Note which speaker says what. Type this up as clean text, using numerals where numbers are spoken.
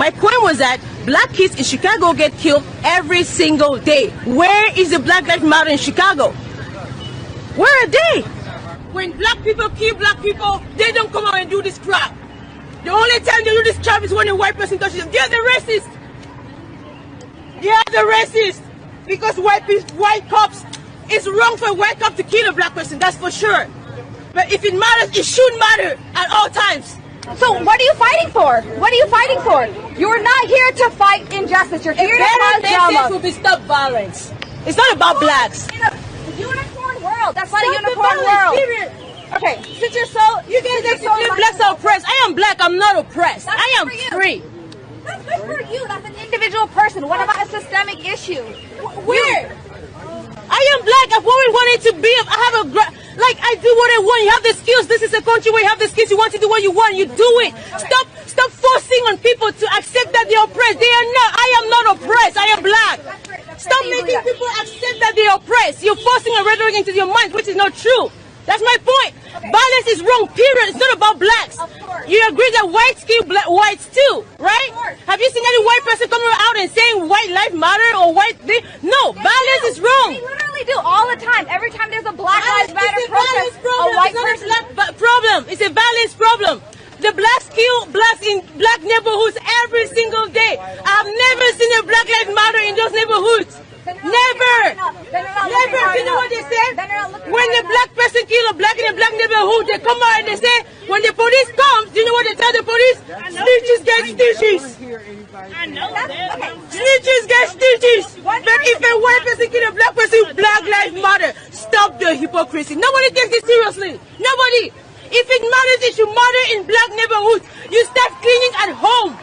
Speaker 1: My point was that black kids in Chicago get killed every single day. Where is the Black Lives Matter in Chicago? Where are they? When black people kill black people, they don't come out and do this crap. The only time they do this crap is when a white person touches them. They're the racist. They are the racist. Because white cops, it's wrong for a white cop to kill a black person, that's for sure. But if it matters, it should matter at all times.
Speaker 2: So what are you fighting for? What are you fighting for? You're not here to fight injustice. You're here to cause drama.
Speaker 1: Will be stop violence. It's not about blacks.
Speaker 2: In a unicorn world. That's not a unicorn world.
Speaker 1: Period.
Speaker 2: Okay, since you're so...
Speaker 1: You guys say blacks are oppressed. I am black, I'm not oppressed.
Speaker 2: That's
Speaker 1: I am free.
Speaker 2: That's good for you. That's an individual person. What about a systemic issue?
Speaker 1: Where? I am black. I've always wanted to be. I have I do what I want. You have the skills. This is a country where you have the skills. You want to do what you want. You do it. Stop forcing on people to accept that they're oppressed. They are not. I am not oppressed. I am black. Stop making people accept that they're oppressed. You're forcing a rhetoric into your mind, which is not true. That's my point. Okay. Violence is wrong, period. It's not about blacks.
Speaker 2: Of course.
Speaker 1: You agree that whites kill whites too, right? Have you seen any white person coming out and saying white life matter or white thing? No, violence is wrong.
Speaker 2: They literally do all the time. Every time there's a Black Lives Matter protest, a white person...
Speaker 1: It's not a black problem. It's a violence problem. The blacks kill blacks in black neighborhoods every single day. I've never seen a Black Lives Matter in those neighborhoods. Never. Never. You know what they say? When a black person kill a black in a black neighborhood, they come out and they say, when the police comes, you know what they tell the police? Snitches get stitches.
Speaker 2: I know that. Okay.
Speaker 1: Snitches get stitches. But if a white person kill a black person, Black Lives Matter. Stop the hypocrisy. Nobody takes it seriously. Nobody. If it matters, it should matter in black neighborhoods. You start cleaning at home.